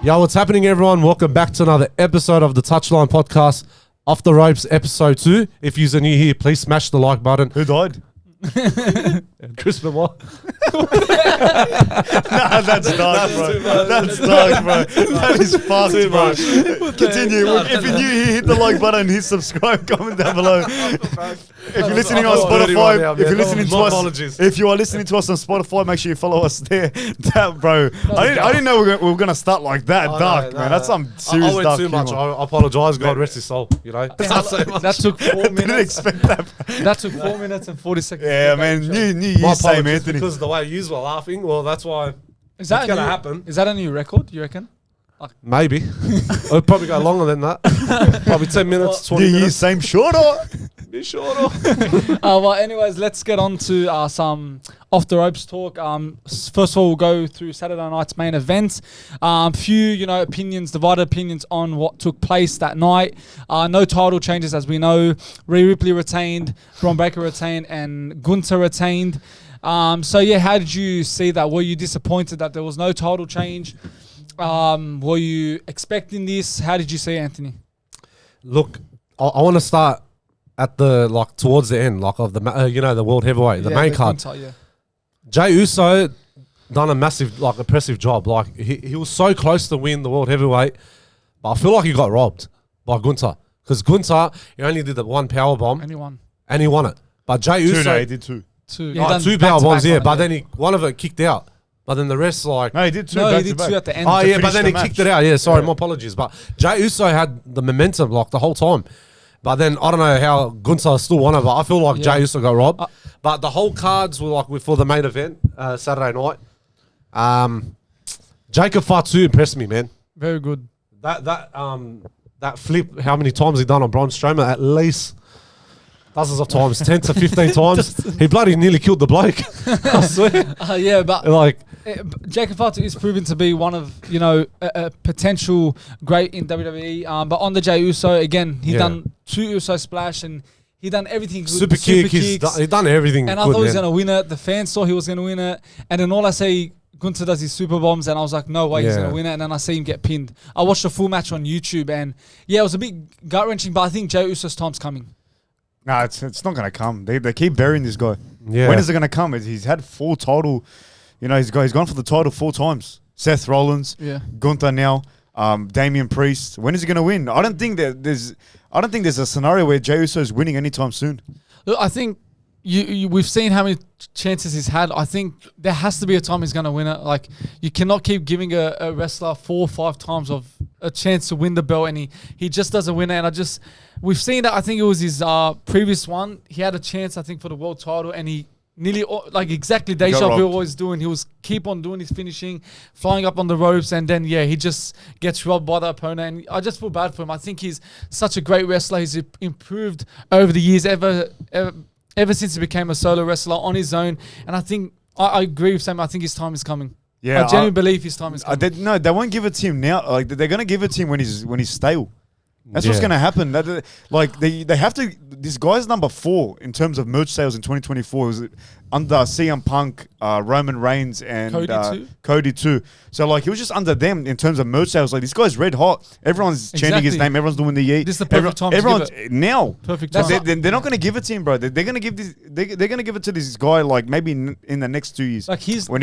Yo, what's happening, everyone? Welcome back to another episode of the Touchline Podcast, Off the Ropes, episode 2. If you're new here, please smash the like button. Who died? Chris Benoit. Nah, that's dark, bro. That's dark, bro. That is fucked, bro. Continue. If you're new here, hit the like button, hit subscribe, comment down below. If you're listening on Spotify, if you are listening to us on Spotify, make sure you follow us there. That, bro, I didn't know we were gonna start like that dark, man. That's some serious dark. I went too much. I apologize. God rest his soul. You know. That took 4 minutes. Didn't expect that. That took 4 minutes and 40 seconds. Yeah, man. New year, Same Anthony. Because the way you were laughing, well, that's why Is that it's going to happen. Is that a new record, you reckon? Maybe. It'll probably go longer than that. Probably 10 minutes, 20 New year, minutes. same shorter. Be shorter. Well, anyways, let's get on to some off the ropes talk. First of all, we'll go through Saturday night's main event. Few, divided opinions on what took place that night. No title changes, as we know. Rhea Ripley retained, Braun Breaker retained, and Gunther retained. How did you see that? Were you disappointed that there was no title change? Were you expecting this? How did you see it, Anthony? Look, I want to start at the towards the end, of the the world heavyweight, the main card. Gunther, Jey Uso done a massive, impressive job. He was so close to win the world heavyweight, but I feel like he got robbed by Gunther, because Gunther, he only did the one power bomb, and he won it. But Jey Uso, He did two. Two power bombs, but then one of it kicked out. But then the rest, No, he did two. he did two at the end. Oh, yeah, but then he the kicked it out. Yeah, sorry, my apologies. But Jey Uso had the momentum, the whole time. But then, I don't know how Gunther still won it, but I feel like Jey Uso got robbed. But the whole cards were, for the main event, Saturday night. Jacob Fatu impressed me, man. Very good. That flip, how many times he done on Braun Strowman? At least dozens of times, 10 to 15 times. He bloody nearly killed the bloke. I swear. Jacob Fatu is proven to be one of, a potential great in WWE. But on the Jey Uso, again, he done 2 Uso splash and he done everything good. Super kicks. He done everything and I thought he was going to win it. The fans thought he was going to win it. And then all I say, Gunther does his super bombs, and I was like, no way he's going to win it. And then I see him get pinned. I watched the full match on YouTube, and it was a bit gut-wrenching, but I think Jey Uso's time's coming. No, it's not going to come. They keep burying this guy. Yeah. When is it going to come? He's had 4 title. He's gone for the title 4 times. Seth Rollins, Gunther now, Damian Priest. When is he going to win? I don't think there's a scenario where Jey Uso is winning anytime soon. Look, I think we've seen how many chances he's had. I think there has to be a time he's going to win it. You cannot keep giving a wrestler 4 or 5 times of a chance to win the belt, and he just doesn't win it. And we've seen that. I think it was his previous one. He had a chance, I think, for the world title, and he nearly exactly deja vu always doing. He was keep on doing his finishing, flying up on the ropes, and then he just gets robbed by the opponent. And I just feel bad for him. I think he's such a great wrestler. He's improved over the years, ever since he became a solo wrestler on his own. And I think I agree with Sam. I think his time is coming. Yeah, I genuinely believe his time is coming. They won't give it to him now. They're going to give it to him when he's stale. That's what's going to happen. They have to. This guy's number 4 in terms of merch sales in 2024. It was under CM Punk, Roman Reigns, and Cody too. So he was just under them in terms of merch sales. This guy's red hot. Everyone's chanting his name. Everyone's doing the yeet. This is the perfect time. Everyone's to give it. Now. Perfect time. They're not going to give it to him, bro. They're going to give this. They're going to give it to this guy maybe in the next 2 years. When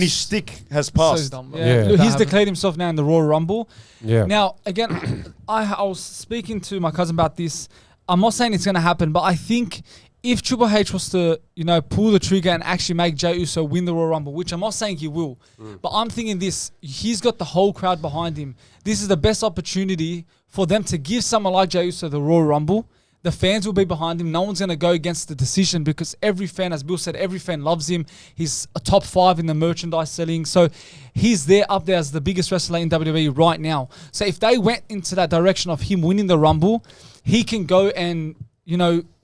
his stick has passed. So dumb, Look, he's declared himself now in the Royal Rumble. Yeah. Now again, I was speaking to my cousin about this. I'm not saying it's going to happen, but I think if Triple H was to, pull the trigger and actually make Jey Uso win the Royal Rumble, which I'm not saying he will, but I'm thinking this, he's got the whole crowd behind him. This is the best opportunity for them to give someone like Jey Uso the Royal Rumble. The fans will be behind him. No one's going to go against the decision because every fan, as Bill said, every fan loves him. He's a top 5 in the merchandise selling. So he's up there as the biggest wrestler in WWE right now. So if they went into that direction of him winning the Rumble, he can go and,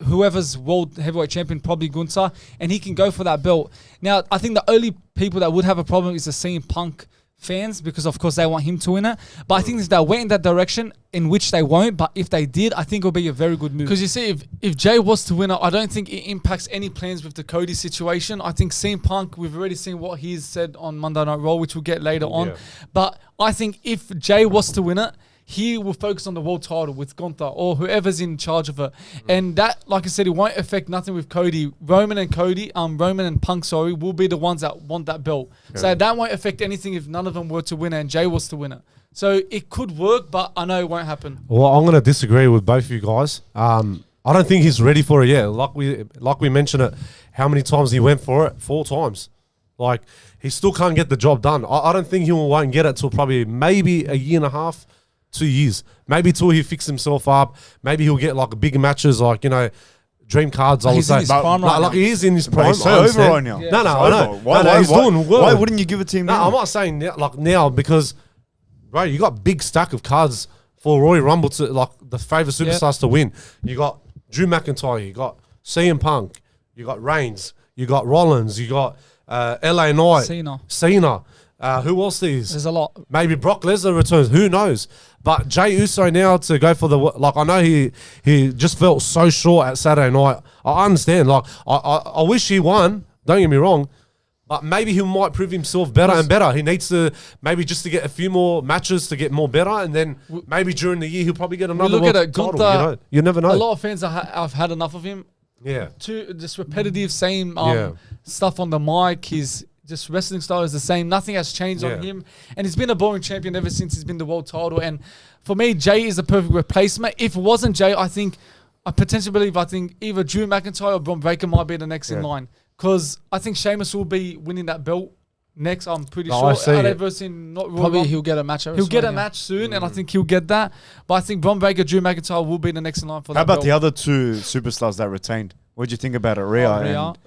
whoever's world heavyweight champion, probably Gunther, and he can go for that belt. Now, I think the only people that would have a problem is the CM Punk fans because, of course, they want him to win it. But I think if they went in that direction, in which they won't, but if they did, I think it'll be a very good move. Because you see, if Jey was to win it, I don't think it impacts any plans with the Cody situation. I think CM Punk, we've already seen what he's said on Monday Night Raw, which we'll get later on. But I think if Jey was to win it, he will focus on the world title with Gunther or whoever's in charge of it. And that, like I said, it won't affect nothing with Cody. Roman and Punk, will be the ones that want that belt. So that won't affect anything if none of them were to win it and Jey was to win it. So it could work, but I know it won't happen. Well, I'm going to disagree with both of you guys. I don't think he's ready for it yet. Like we mentioned it, how many times he went for it? 4 times. Like, he still can't get the job done. I don't think he won't get it till probably maybe a year and a half, 2 years. Maybe till he fixes himself up. Maybe he'll get like big matches, like, dream cards, I would say. Like he is in his prime. He's so over right now. Yeah. No, I know. He's doing well. Why wouldn't you give it to him now? No, I'm not saying now because, bro, you got big stack of cards for Royal Rumble to, like, the favourite superstars to win. You got Drew McIntyre, you got CM Punk, you got Reigns, you got Rollins, you got LA Knight, Cena. Who else is? There's a lot. Maybe Brock Lesnar returns. Who knows? But Jey Uso now to go for the, like, I know he just felt so short at Saturday night. I understand. Like, I wish he won. Don't get me wrong. But maybe he might prove himself better and better. He needs to maybe just to get a few more matches to get more better, and then maybe during the year he'll probably get another title. Gunther, you never know. A lot of fans have had enough of him. Yeah. Just repetitive, same stuff on the mic. His just wrestling style is the same. Nothing has changed on him. And he's been a boring champion ever since he's been the world title. And for me, Jey is the perfect replacement. If it wasn't Jey, I potentially believe either Drew McIntyre or Braun Breaker might be the next in line. Because I think Sheamus will be winning that belt next, I'm pretty sure. Probably he'll get a match. He'll get a match soon, and I think he'll get that. But I think Braun Breaker, Drew McIntyre will be the next in line for that belt. How about the other 2 superstars that retained? What did you think about it, Rhea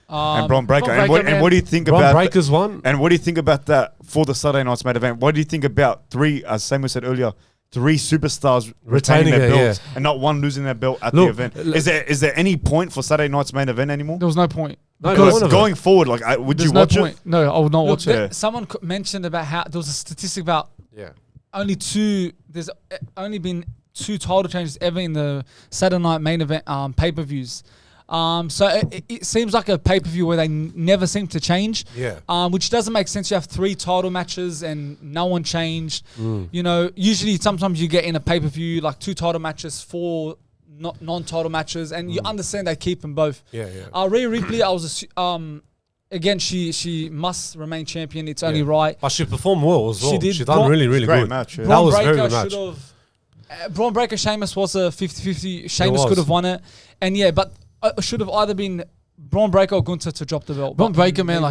and Braun Breaker? And what do you think about Braun Breaker's one? And what do you think about that for the Saturday night's main event? What do you think about 3, as Samuel said earlier, 3 superstars retaining their belts and not one losing their belt at the event? Is there any point for Saturday night's main event anymore? There was no point. Because going forward, like, would you watch it? No, I would not watch it. Someone mentioned about how there was a statistic about there's only been 2 title changes ever in the Saturday night main event pay-per-views. So it seems like a pay-per-view where they never seem to change. Which doesn't make sense. You have 3 title matches and no one changed. Usually sometimes you get in a pay-per-view like 2 title matches, 4 non-title matches, and you understand they keep them both. Rhea Ripley, again, she must remain champion. It's only right. But she performed well as well. She did. She done really, really good. Match, that was a very good match. Braun Breaker, Sheamus was a 50-50. Sheamus could have won it. And but should have either been Braun Breaker or Gunther to drop the belt. Braun Breaker, man,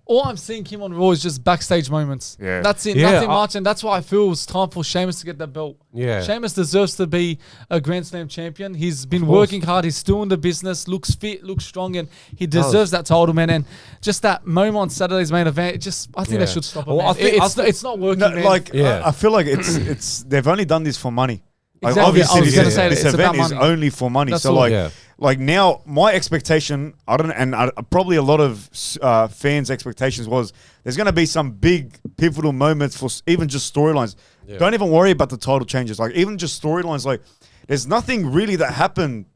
all I'm seeing him on Raw is just backstage moments. That's it, nothing much, and that's why I feel it's time for Sheamus to get that belt. Sheamus deserves to be a Grand Slam champion. He's been working hard. He's still in the business. Looks fit, looks strong, and he deserves that title, man. And just that moment on Saturday's main event, I think they should stop it. Well, it's not working. No, I feel like it's they've only done this for money. Exactly. Obviously, this event is only for money. That's so like now, my expectation, probably a lot of fans' expectations was there's going to be some big pivotal moments for even just storylines. Don't even worry about the title changes. Like, even just storylines, like, there's nothing really that happened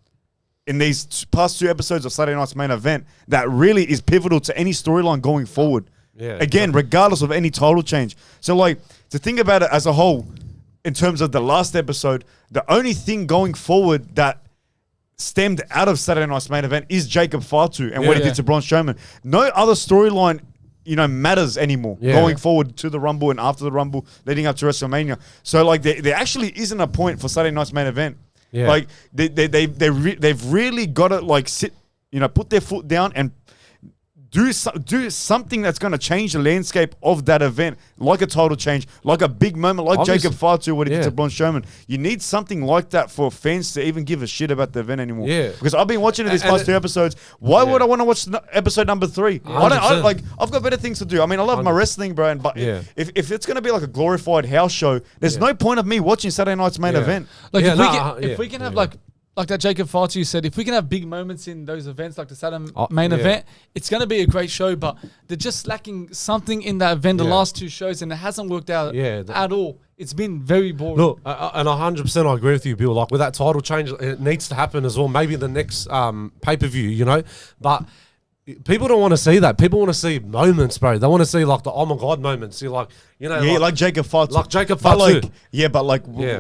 in these past 2 episodes of Saturday Night's Main Event that really is pivotal to any storyline going forward. Again, regardless of any title change. So, like, to think about it as a whole, in terms of the last episode, the only thing going forward that stemmed out of Saturday Night's Main Event is Jacob Fatu and what he did to Braun Strowman. No other storyline, matters anymore going forward to the Rumble and after the Rumble, leading up to WrestleMania. So, like, there actually isn't a point for Saturday Night's Main Event. Like, they've really got to, like, sit, put their foot down and do something that's going to change the landscape of that event, like a title change, like a big moment, like Jacob Fatu, what he did to Braun Strowman. You need something like that for fans to even give a shit about the event anymore. Because I've been watching these past 2 episodes. Why would I want to watch episode number 3? I've got better things to do. I mean, I love my wrestling, bro, but if it's going to be like a glorified house show, there's no point of me watching Saturday Night's Main event. Like, if we can have like like that Jacob Fatu said, if we can have big moments in those events, like the Saturn main yeah. event, it's going to be a great show. But they're just lacking something in that event the last 2 shows, and it hasn't worked out at all. It's been very boring. Look, and 100% I agree with you, Bill. Like with that title change, it needs to happen as well. Maybe the next pay-per-view, you know. But people don't want to see that. People want to see moments, bro. They want to see like the oh my god moments. You're like, you know, like Jacob Fatu. Like Jacob Fatu.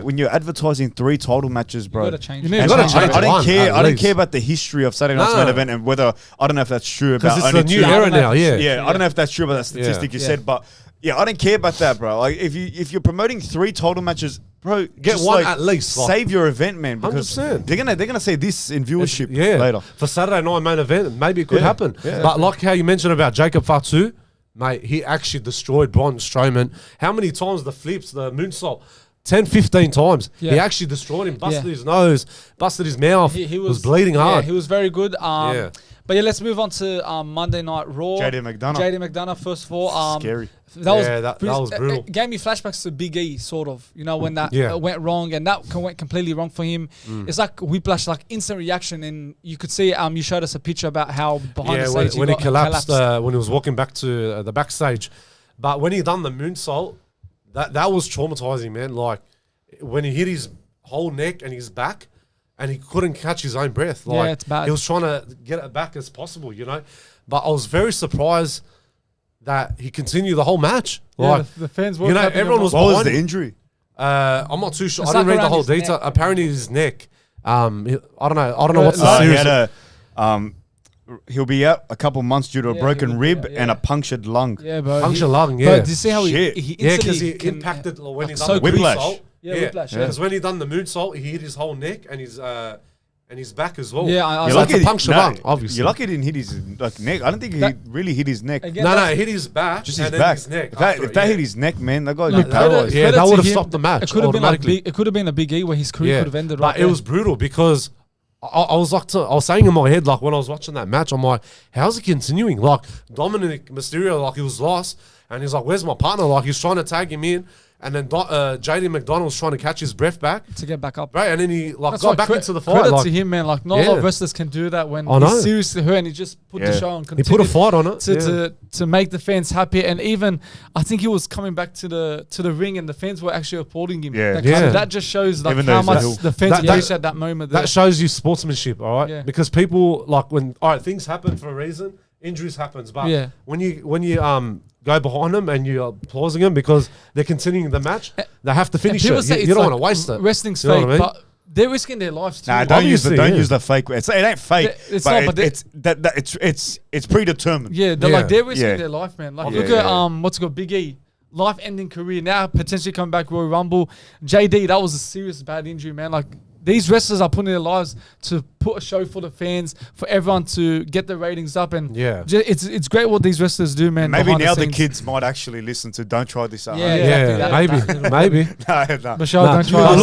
When you're advertising 3 title matches, bro. You got to change. You gotta change I don't one, care. at I don't least. care about the history of Saturday Night's main event and whether I don't know if that's true about Because it's only a new 2 era now. Yeah. I don't know if that's true about that statistic you said, but yeah, I don't care about that, bro. Like if you're promoting 3 title matches, bro, Get just, one like, at least. Save your event, man, because 100%. they're gonna say this in viewership later. For Saturday night main event, maybe it could happen. Yeah. But like how you mentioned about Jacob Fatu, mate, he actually destroyed Braun Strowman. How many times the flips, the moonsault? 10, 15 times. Yeah. He actually destroyed him, busted his nose, busted his mouth. He was bleeding hard. Yeah, he was very good. Yeah. But yeah, let's move on to Monday Night Raw. JD McDonagh. JD McDonagh, first of all. Scary. That was brutal. It gave me flashbacks to Big E, sort of. You know, when that went wrong, and that went completely wrong for him. It's like whiplash, like instant reaction. And you could see, you showed us a picture about how behind the stage when he collapsed, collapsed. when he was walking back to the backstage. But when he done the moonsault, that was traumatizing, man. Like, when he hit his whole neck and his back, and he couldn't catch his own breath. Like, it's bad. He was trying to get it back as possible, you know. But I was very surprised that he continued the whole match. Like, the fans were, you know, everyone was What was behind the him. injury? I'm not too sure. It's I didn't like read the around whole his detail. neck. Apparently his neck. I don't know what's the He serious. had he'll be out a couple months due to a Yeah, broken he will rib be out, and a punctured lung. Yeah, bro. Puncture lung, But yeah. did you see how Shit. he Yeah, because instantly he can- impacted when he like done so the Whiplash. moonsault. Yeah, whiplash, yeah. Because when he done the moonsault, he hit his whole neck and his back as well. Yeah, I so like it's a puncture lung, obviously. You're lucky he didn't hit his neck. I don't think he really hit his neck. Again, No, that's- it hit his back. Just and his then back. his neck. If that hit his neck, man, that guy would Look, be paralyzed. Yeah, credit that to would've him. stopped the match It could have been like automatically. it could have been a Big E where his career could have ended. But it was brutal because I was saying in my head, like when I was watching that match, I'm like, how's he continuing? Like Dominic Mysterio, like he was lost, and he's like, where's my partner? Like he's trying to tag him in, and then JD McDonagh was trying to catch his breath back, to get back up. right? And then he like That's got why back into the fight. Credit Like, to him, man. Like not a lot of wrestlers can do that when I know. he's seriously hurt and he just put the Yeah. show on. he put a continued fight on it. to make the fans happy, and even I think he was coming back to the ring, and the fans were actually applauding him. Yeah. Like, Yeah. that just shows like Even how though much he's the fans that- appreciate that moment. There. That shows you sportsmanship, all right? Yeah. Because people like when things happen for a reason, injuries happens, but Yeah. when you go behind them and you're applauding them because they're continuing the match, they have to finish People it. say You it's don't like want to waste it. Wrestling's You know fake, what I mean? but they're risking their lives too. Nah, don't use Obviously, the fake. It ain't fake. It's but not, but it's predetermined. Yeah, they're Yeah. like they're risking Yeah. their life, man. Like Yeah, look yeah, at yeah. what's it called, Big E, life-ending career now, potentially coming back Royal Rumble. JD, that was a serious bad injury, man. Like these wrestlers are putting their lives to put a show for the fans, for everyone to get the ratings up, and Yeah. it's great what these wrestlers do, man. Maybe behind now the scenes. kids might actually listen to "Don't Try This at Yeah, Home." yeah. Yeah, maybe. No. Michelle, Nah, don't try. but this.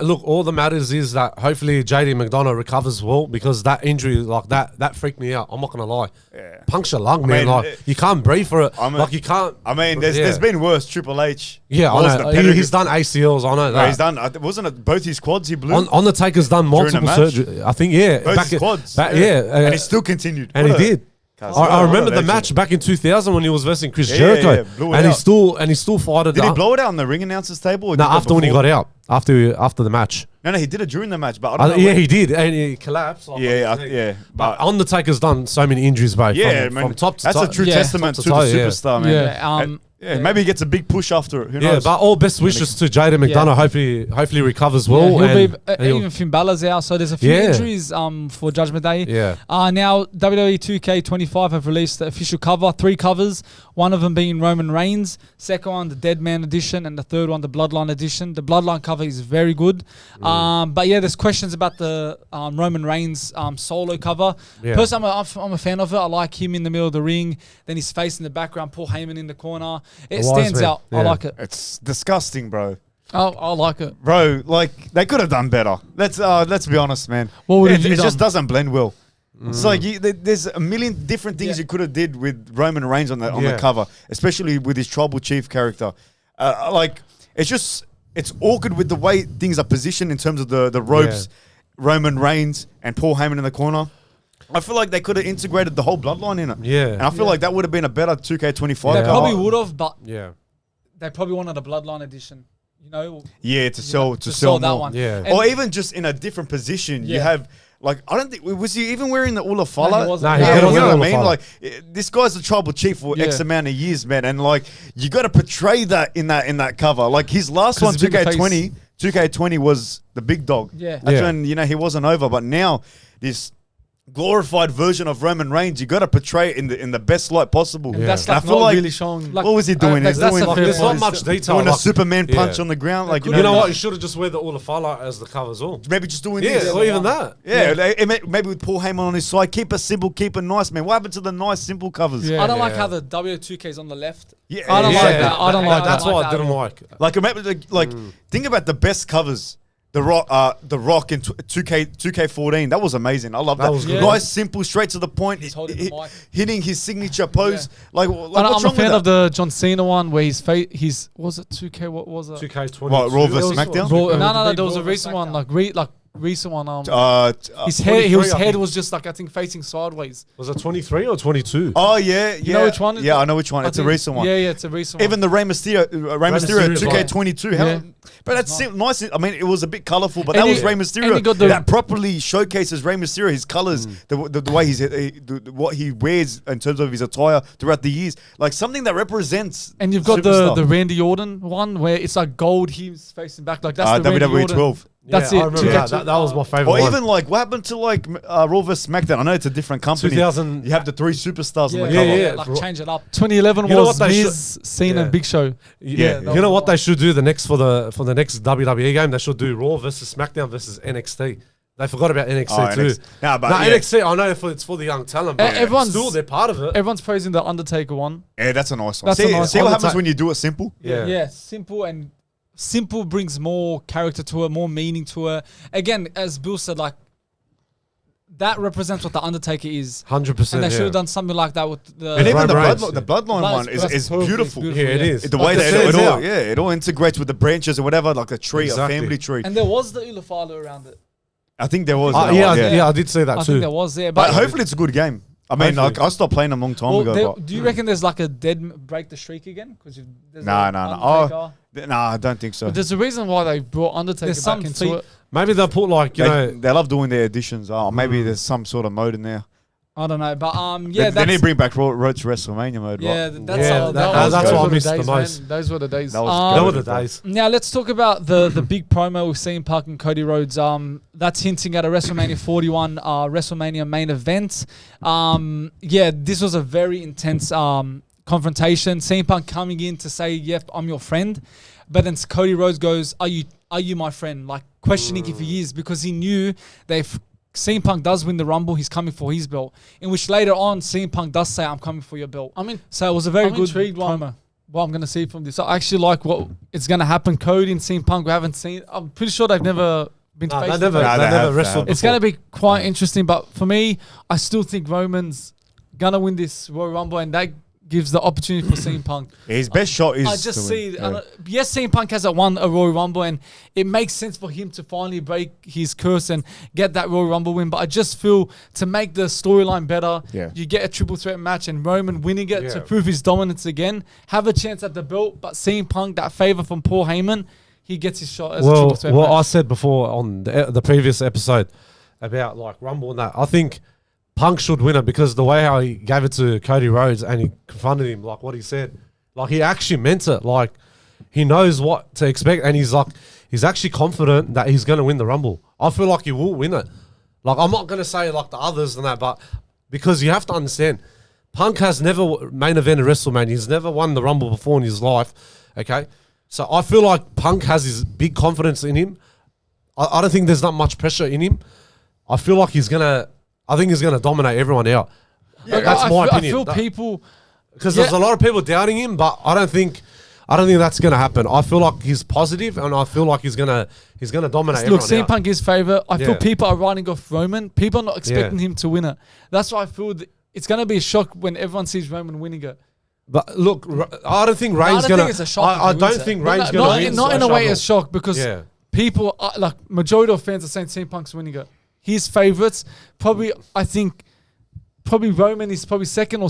look, all that matters is that hopefully JD McDonagh recovers well, because that injury, like that freaked me out. I'm not gonna lie. Yeah. Puncture lung, man. mean, Like you can't breathe for it. I'm You can't. I mean, there's been worse. Triple H. Yeah, What was I the know. pedigree? He's done ACLs. I know that. He's done. Wasn't it both his quads he blew? Undertaker's done During the multiple match? surgery. I think both his quads. and he still continued. and he What a- did. Cuz, I what a remember the legend. match back in 2000 when he was versing Chris Yeah, Jericho, yeah, blew it and out. he still fought it. Did he blow it out on the ring announcer's table? Or No, did that after when he before? got out, after the match. No, he did it during the match. But I don't know. Yeah, he did, and he collapsed. Like, Yeah, on his knee. yeah. But Undertaker's done so many injuries, bro. Yeah, from, man. from top to That's top. a true Yeah. testament Top to to the toe, yeah. superstar, man. Yeah, Yeah, maybe he gets a big push after it. Who Yeah, knows? but all best wishes to Jada McDonagh. Hopefully recovers well. he'll and be, even Finn Balor's out, so there's a few Yeah. injuries for Judgment Day. Yeah. Now WWE 2K25 have released the official cover, 3 covers. One of them being Roman Reigns, second one the Dead Man edition, and the third one the Bloodline edition. The Bloodline cover is very good. But yeah, there's questions about the Roman Reigns solo cover. Yeah. Personally, I'm a fan of it. I like him in the middle of the ring, then his face in the background, Paul Heyman in the corner. It Wise stands man. out. I Yeah. like it. It's disgusting, bro. I like it. Bro, like they could have done better. Let's be honest, man. What would it you just done? doesn't blend well. It's like there's a million different things you could have did with Roman Reigns on the cover, especially with his tribal chief character. Like it's awkward with the way things are positioned in terms of the ropes. Roman Reigns and Paul Heyman in the corner. I feel like they could have integrated the whole bloodline in it. Yeah. And I feel like that would have been a better 2K25 They cover. probably would have, but Yeah. they probably wanted a bloodline edition. You know, Yeah, to sell that more. one. Yeah. And Or even just in a different position. You Yeah. have, like, I don't think, was he even wearing the Ulafala? No, he wasn't. Nah, he Yeah, didn't you know wear what I mean? Ulafala. Like, this guy's the tribal chief for Yeah. X amount of years, man. And, like, you got to portray that in that cover. Like, his last 'Cause one, he's been the 2K20 was the big dog. Yeah. That's Yeah. when, he wasn't over. But now, this glorified version of Roman Reigns, you got to portray it in the best light possible. And that's And like I feel not like, really showing. Like, what was he doing? that's He's doing a like fair There's not point. much detail. doing a like- Superman punch yeah. on the ground. Like, You know what? You should have just wear the Ulafala as the cover as well. Maybe just doing Yeah, this. or even that. Yeah, maybe with Paul Heyman on his side, keep it simple, keep it nice, man. What happened to the nice, simple covers? I don't like Yeah. how the W2K is on the left. Yeah, I don't yeah. like that. I don't like That's that. what I didn't like. Like, remember, think about the best covers. The Rock in 2K14. That was amazing. I love that. That was good. Nice, simple, straight to the point. He's holding the mic. Hitting his signature pose. Like I'm what's a wrong fan with of that? the John Cena one where his was it 2K? What was it? 2K20. What, Raw versus SmackDown? No, there was a recent one, recent one. His 23, I head think. was just like, I think, facing sideways. Was it 23 or 22? Oh yeah, yeah. You know which one? Yeah, I know which one. I It's a think- recent one. Yeah, it's a recent Even one. the Rey Mysterio Mysterio's 2K22. Yeah. But that's nice. I mean, it was a bit colorful, but And that was he- Rey and Mysterio. he got the- That properly showcases Rey Mysterio, his colors, the way what he wears in terms of his attire throughout the years, like something that represents. And you've got superstar. the Randy Orton one where it's like gold, he's facing back. Like, that's the Randy WWE Orton. 12. That's Yeah, it. I remember that was my favorite Or one. even like what happened to like Raw vs SmackDown? I know it's a different company. 2000 You have the three superstars on the Yeah, cover. yeah. Like, change it up. 2011 You know was what they Miz, Cena, Yeah. and Big Show. Yeah, that you know was what they should do for the next WWE game? They should do Raw versus SmackDown versus NXT. They forgot about NXT too. Nah, but No, yeah. NXT. I know it's for the young talent, but Everyone's- still they're part of it. Everyone's praising the Undertaker one. Yeah, that's a nice one. That's a nice see what one. happens when you do it simple? Yeah. Simple brings more character to it, more meaning to it. Again, as Bill said, like, that represents what the Undertaker is. 100%. And they should yeah. have done something like that with the. And even the Roman Reigns, bloodline one That's is perfect, beautiful. Yeah, it is. The way Like that it stands out. it all integrates with the branches or whatever, like a tree, Exactly. a family tree. And there was the Ulafalo around it. I think there was. Yeah, I did see that I too. think there was there. But But hopefully it's a good game. I mean, like, Hopefully. I stopped playing them a long time ago. But do you reckon there's like a break the streak again? Because Nah. Nah, I don't think so. But there's a reason why they brought Undertaker There's back some into feat- it. Maybe they'll put like They love doing their additions. Oh, maybe there's some sort of mode in there. I don't know, but They that's need to bring back Rhodes to WrestleMania mode. yeah, right? that's Yeah, that's those what I were the missed the days, most. man. Those were the days. That was they good. were the days. Now let's talk about the big promo with CM Punk and Cody Rhodes. That's hinting at a WrestleMania 41 WrestleMania main event. This was a very intense confrontation. CM Punk coming in to say, "Yep, I'm your friend," but then Cody Rhodes goes, "Are you my friend?" Like questioning if he is, because he knew that if CM Punk does win the Rumble, he's coming for his belt. In which later on, CM Punk does say, "I'm coming for your belt." I mean, So it was a very I'm good intrigued promo. What I'm going to see from this. I actually like what it's going to happen. Cody and CM Punk, we haven't seen. I'm pretty sure they've never been Nah, face they to never, face. Nah, they they never have, wrestled. It's going to be quite interesting, but for me, I still think Roman's going to win this Royal Rumble, and that gives the opportunity for CM Punk. His best shot is. I just to see, win. Yeah. yes, CM Punk hasn't won a Royal Rumble, and it makes sense for him to finally break his curse and get that Royal Rumble win. But I just feel to make the storyline better, Yeah. you get a triple threat match and Roman winning it to Yeah. prove his dominance again, have a chance at the belt. But CM Punk, that favor from Paul Heyman, he gets his shot as a triple threat Well, I match. said before on the previous episode about like Rumble and that, I think Punk should win it because the way how he gave it to Cody Rhodes and he confronted him, like what he said, like he actually meant it. Like he knows what to expect, and he's actually confident that he's going to win the Rumble. I feel like he will win it. Like I'm not going to say like the others and that, but because you have to understand, Punk has never main evented WrestleMania. He's never won the Rumble before in his life. Okay, so I feel like Punk has his big confidence in him. I don't think there's not much pressure in him. I feel like he's gonna dominate everyone out. That's my opinion. I feel people. Because there's a lot of people doubting him, but I don't think that's gonna happen. I feel like he's positive, and I feel like he's gonna dominate Look, everyone CM out. Punk is favourite. I feel Yeah. people are writing off Roman. People are not expecting Yeah. him to win it. That's why I feel it's going to be a shock when everyone sees Roman winning it. But look, I don't think Reigns I don't gonna. think it's a shock if I he don't wins it. think But Reigns not gonna win. in a way as shock because Yeah. people, like majority of fans are saying CM Punk's winning it. his favorites. Probably, I think, probably Roman is probably second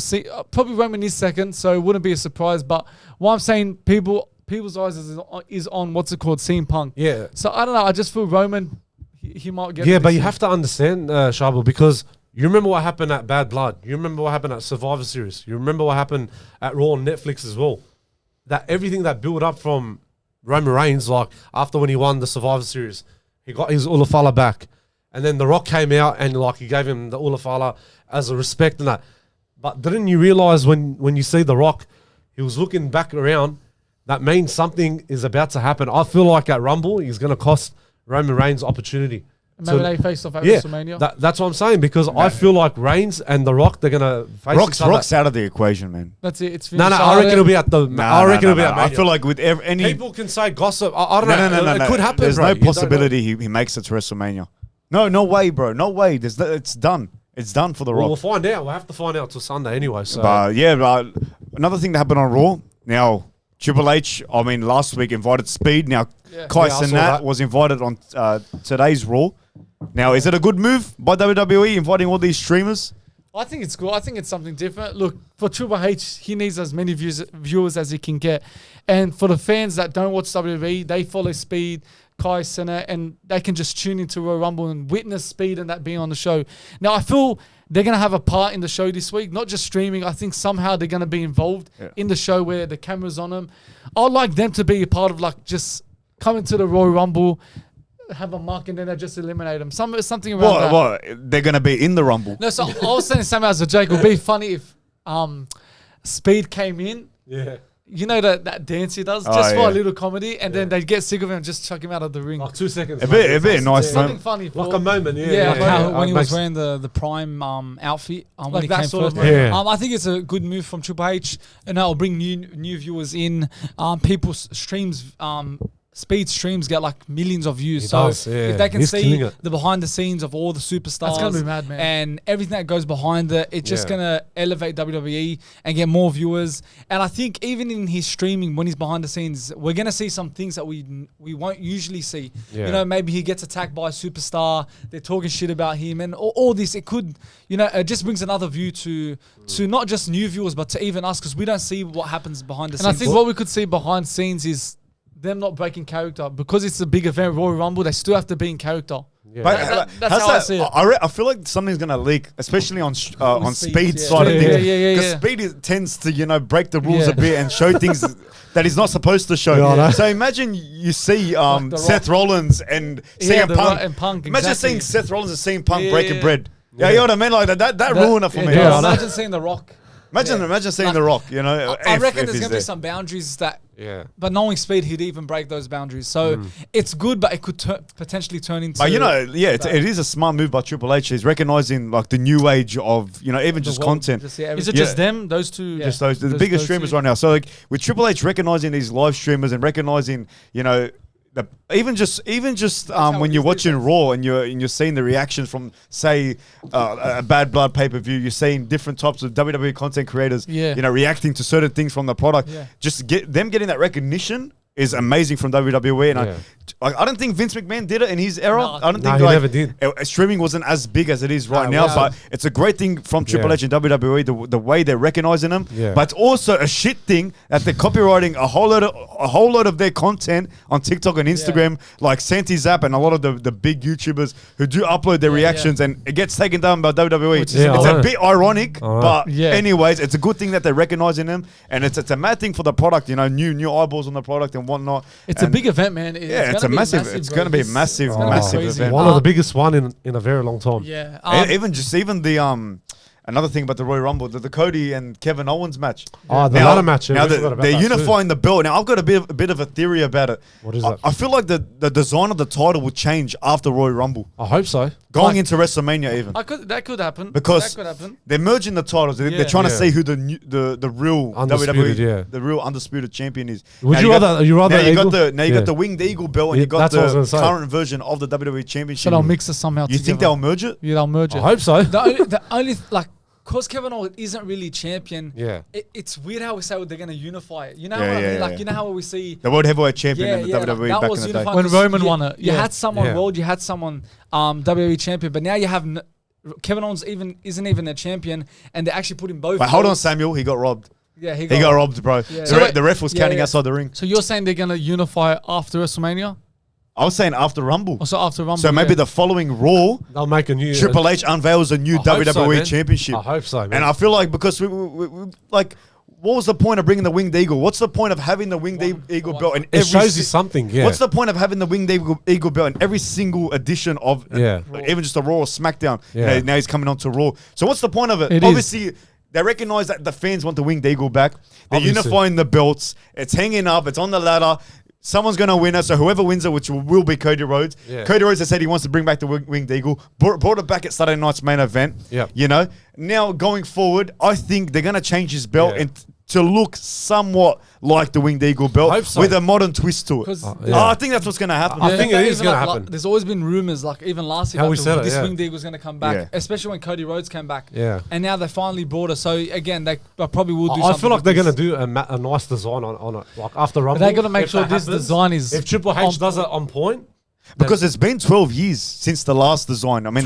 probably Roman is second, so it wouldn't be a surprise. But what I'm saying, people's eyes is on what's it called, CM Punk. Yeah. So I don't know. I just feel Roman, he might get. Yeah, but you have to understand, Shabo, because you remember what happened at Bad Blood. You remember what happened at Survivor Series. You remember what happened at Raw on Netflix as well. That everything that built up from Roman Reigns, like after when he won the Survivor Series, he got his Ulafala back. And then The Rock came out and like he gave him the Ulafala as a respect and that. But didn't you realize when you see The Rock, he was looking back around, that means something is about to happen. I feel like at Rumble, he's going to cost Roman Reigns opportunity. Maybe they face off at WrestleMania. That's what I'm saying, because I feel like Reigns and The Rock, they're going to face each other. Rock's out of the equation, man. That's it. It's No, finished. I reckon it'll be at the. I reckon it'll be at I Mania. feel like with any People can say gossip. I don't know. It could happen. There's bro. no You don't know. possibility he makes it to WrestleMania. No way, bro. No way. It's done. It's done for The Rock. We'll find out. We'll have to find out till Sunday anyway. So But another thing that happened on Raw. Now, Triple H, last week invited Speed. Now, Kai Yeah, I saw Cenat that. was invited on today's Raw. Now, is it a good move by WWE inviting all these streamers? I think it's cool. I think it's something different. Look, for Triple H, he needs as many viewers as he can get. And for the fans that don't watch WWE, they follow Speed, Kai Cenat, and they can just tune into Royal Rumble and witness Speed and that being on the show. Now, I feel they're going to have a part in the show this week, not just streaming. I think somehow they're going to be involved in the show where the camera's on them. I'd like them to be a part of, like, just coming to the Royal Rumble, have a mark, and then they just eliminate them. Something around that. What? They're going to be in the Rumble. No, so I was saying somehow as a joke, it would be funny if Speed came in. yeah, You know that dance he does, Oh, just for yeah. a little comedy, and then they'd get sick of him and just chuck him out of the ring. like 2 seconds. A bit nice, Something man. funny. Like a moment. Yeah, Yeah, yeah, like yeah. how- When he was Makes- wearing the Prime outfit when Like he that came sort of first. moment. Yeah. I think it's a good move from Triple H, and it'll bring new viewers in. People's streams, Speed streams get like millions of views. He So does, yeah. if they can He's see killing it. the behind the scenes of all the superstars, That's gonna be mad, man. and everything that goes behind it, it's just Yeah. gonna elevate WWE and get more viewers. And I think even in his streaming, when he's behind the scenes, we're gonna see some things that we won't usually see. Yeah. You know, maybe he gets attacked by a superstar. They're talking shit about him, and all this. It could, it just brings another view to not just new viewers, but to even us, because we don't see what happens behind the And I scenes. think what we could see behind scenes is them not breaking character. Because it's a big event, Royal Rumble, they still have to be in character. Yeah. But That's how's how I see it. I feel like something's gonna leak, especially on Speed, Speed's yeah. side of Yeah, things. yeah. Because Speed tends to break the rules Yeah. a bit and show things that he's not supposed to show. Yeah, I know. So imagine you see The Seth Rollins and Yeah, CM The Punk. Rock and Punk, Imagine exactly. seeing Seth Rollins and CM Punk Yeah, breaking yeah. bread. Yeah, you know what I mean? Like that ruined it for me. Yeah, I know. imagine seeing The Rock. Imagine seeing Like, The Rock. I if- reckon if there's he's gonna there. be some boundaries that. Yeah. But knowing Speed, he'd even break those boundaries. So it's good, but it could potentially turn into. But it is a smart move by Triple H. He's recognizing like the new age of even just world, content. Is it Yeah. just them? Those two? Just those the biggest streamers right now. So like with Triple H recognizing these live streamers and recognizing even just when you're watching Raw and you're seeing the reactions from say a Bad Blood pay per view, you're seeing different types of WWE content creators, reacting to certain things from the product. Yeah. Just getting that recognition is amazing from WWE, and I don't think Vince McMahon did it in his era. No. I don't No, think he never did. Streaming wasn't as big as it is right now, wow. but it's a great thing from Triple Yeah. H and WWE the way they're recognizing them. Yeah. But it's also a shit thing that they're copywriting a whole lot of their content on TikTok and Instagram, like Santi Zap and a lot of the big YouTubers who do upload their reactions, and it gets taken down by WWE. Which is It's I know. a bit ironic, I know. but Yeah. anyways, it's a good thing that they're recognizing them, and it's a mad thing for the product. New eyeballs on the product and whatnot. It's a And big event, man. Yeah, it's gonna a be massive. It's going to be a massive, gonna be massive crazy. event. One of the biggest one in a very long time. Yeah. Even the another thing about the Royal Rumble, the Cody and Kevin Owens match. Oh, the ladder match. yeah, Now we forgot about they're that too. unifying the belt. Now I've got a bit of a theory about it. What is I, that? I feel like the design of the title will change after Royal Rumble, I hope so. going into WrestleMania even. That could happen. Because that could happen. they're merging the titles. They're Yeah. trying to Yeah. see who the real Undisputed, WWE, the real undisputed champion is. Would Now you rather- you rather now you got Eagle? the Yeah. got the winged eagle belt and Yeah, you got that's what I was the gonna say. current version of the WWE Championship. So they'll mix it somehow You together. think they'll merge it? Yeah, they'll merge I it. hope so. The only like because Kevin Owens isn't really champion. Yeah. It's weird how we say they're going to unify it. You know Yeah, what I yeah, mean? Like yeah. you know how we see The World Heavyweight Champion in the WWE that back was in the day. unified When 'cause Roman you, won it, You yeah. had someone Yeah. world, you had someone WWE champion, but now you have Kevin Owens isn't even a champion, and they actually put him both. But hold on, belts. Samuel. He got robbed. Yeah, He got robbed, bro. Yeah. The ref was counting outside the ring. So you're saying they're gonna unify after WrestleMania, I was saying after Rumble. or so after Rumble? So maybe the following Raw, They'll make a new Triple H unveils a new I hope so, WWE man. Championship. I hope so, man. And I feel like because we like, what was the point of bringing the Winged Eagle? What's the point of having the Winged Eagle belt in It every? shows you something. Yeah. What's the point of having the Winged Eagle belt in every single edition of, even just a Raw or SmackDown? Yeah. Now he's coming on to Raw. So what's the point of it? It is. Obviously, they recognize that the fans want the Winged Eagle back. They're Obviously. unifying the belts. It's hanging up. It's on the ladder. Someone's going to win it. So whoever wins it, which will be Cody Rhodes. Yeah. Cody Rhodes has said he wants to bring back the Winged Eagle. Brought it back at Saturday night's main event. Yep. You know, now going forward, I think they're going to change his belt Yeah. and to look somewhat like the Winged Eagle belt Hope so. with a modern twist to it. 'Cause I think that's what's going to happen. I think it is Even gonna like, happen. there's always been rumors, like even last year, How about we said it, this yeah. Winged Eagle was going to come back, Yeah. especially when Cody Rhodes came back. Yeah. And now they finally brought it. So again, they probably will do. I something feel like with they're this. going to do a nice design on it. Like after Rumble. They're gonna make if sure that this design is If Triple H does it on point. Because it's been 12 years since the last design. I mean,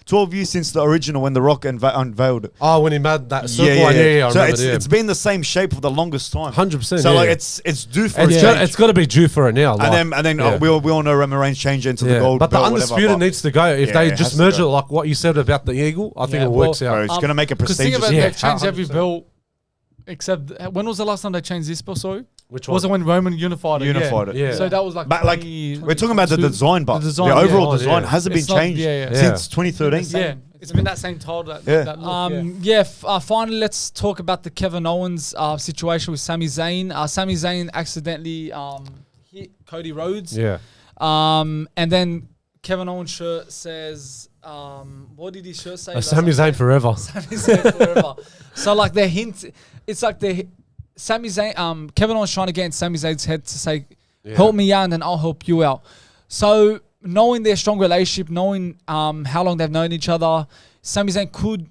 12 years since the original when The Rock unveiled it. Oh, when he made that circle. Yeah. I So remember. it's been the same shape for the longest time. 100%. So yeah. like it's due for a It's change. got to be due for it now. Like, and then yeah. we all know Roman Reigns changed into the Yeah. gold But the belt, whatever, Undisputed but- needs to go. If Yeah, they it has just to merge go. it like what you said about the Eagle, I think Yeah, it works well, Bro, out. it's going to make a Because think prestigious... about it, Yeah, they've changed every 100%. belt. Except when was the last time they changed this belt? Sorry, Which one? was it when Roman unified it? Unified it. Yeah. So that was like. But like, 20 we're talking about the 22. design, but the, design, overall yeah. design Yeah. hasn't It's been not- changed yeah, yeah. since 2013. Yeah, it's been that same title. Yeah. That look, Finally, let's talk about the Kevin Owens situation with Sami Zayn. Sami Zayn accidentally hit Cody Rhodes. Yeah. And then Kevin Owens' shirt says, what did his shirt say? Sami Zayn forever. Sami Zayn forever. So like the hint, it's like the Sami Zayn. Kevin Owens trying to get in Sami Zayn's head to say, "Help me out, and then I'll help you out." So knowing their strong relationship, knowing how long they've known each other, Sami Zayn could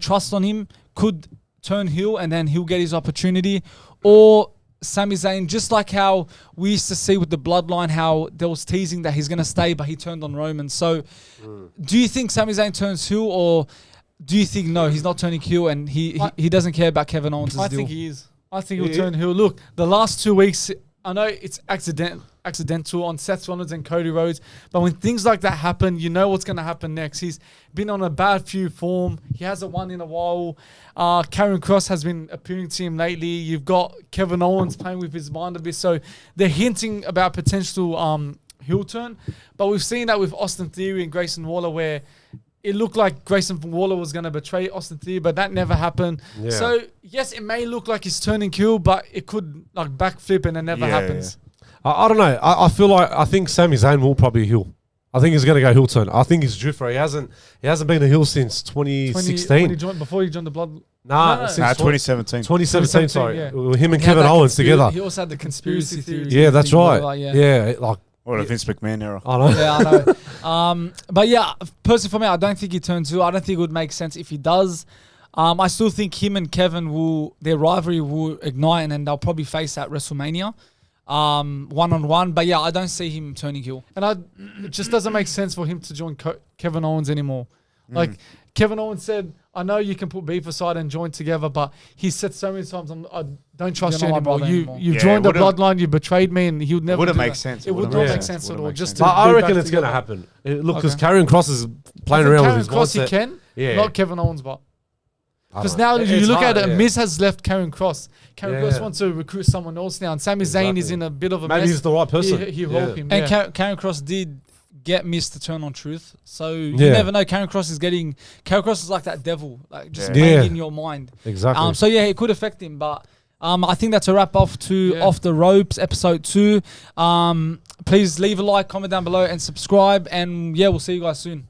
trust on him, could turn heel, and then he'll get his opportunity, or Sami Zayn, just like how we used to see with the Bloodline, how there was teasing that he's going to stay, but he turned on Roman. So do you think Sami Zayn turns heel, or do you think, no, he's not turning heel and he doesn't care about Kevin Owens' deal? I think he is. I think he'll turn heel. Look, the last 2 weeks, I know it's accidental on Seth Rollins and Cody Rhodes, but when things like that happen, you know what's going to happen next. He's been on a bad feud form. He hasn't won in a while. Karrion Kross has been appearing to him lately. You've got Kevin Owens playing with his mind a bit. So they're hinting about potential heel turn. But we've seen that with Austin Theory and Grayson Waller, where it looked like Grayson Waller was going to betray Austin Theory, but that never happened. Yeah. So, yes, it may look like he's turning heel, but it could like backflip and it never happens. I don't know. I think Sami Zayn will probably heel. I think he's going to go heel turn. I think he's due for it. He hasn't been a heel since 2016. Before he joined the Blood. Nah, No. since 2017. 2017, sorry. yeah. With him and He had Kevin that Owens conspiracy- together. He also had the conspiracy theory. Yeah, that's thing, right. like, Yeah, like, What a Vince McMahon era. I know. Yeah, I know. But yeah, personally for me, I don't think he turns heel. I don't think it would make sense if he does. I still think him and Kevin their rivalry will ignite, and then they'll probably face at WrestleMania, 1-on-1. But yeah, I don't see him turning heel. And it just doesn't make sense for him to join Kevin Owens anymore. Like Kevin Owens said, I know you can put beef aside and join together, but he said so many times, I don't trust you You're not my anymore. brother anymore. You've Yeah, joined the it wouldn't- bloodline, you betrayed me, and he would never Wouldn't do make that. sense. It would Wouldn't not make make sense. sense at Wouldn't all. make Just sense. to But I be reckon back it's going to together. happen. Look, because Okay. Karrion Kross is playing around with his Karrion Kross, he mindset. can, Yeah. not Kevin Owens, but. I Because don't now know. you It's look hard, at it, yeah. Miz has left Karrion Kross. Karrion Kross Yeah. wants to recruit someone else now, and Sami Zayn is Exactly. in a bit of a Maybe mess. he's the right person. He'll Yeah. help him. And Yeah. Karrion Kross did get Miz to turn on truth. So you Yeah. never know. Karrion Kross is like that devil, like just Yeah. playing Yeah. in your mind. Exactly. So yeah, it could affect him, but I think that's a wrap Off the Ropes episode 2. Please leave a like, comment down below, and subscribe. And yeah, we'll see you guys soon.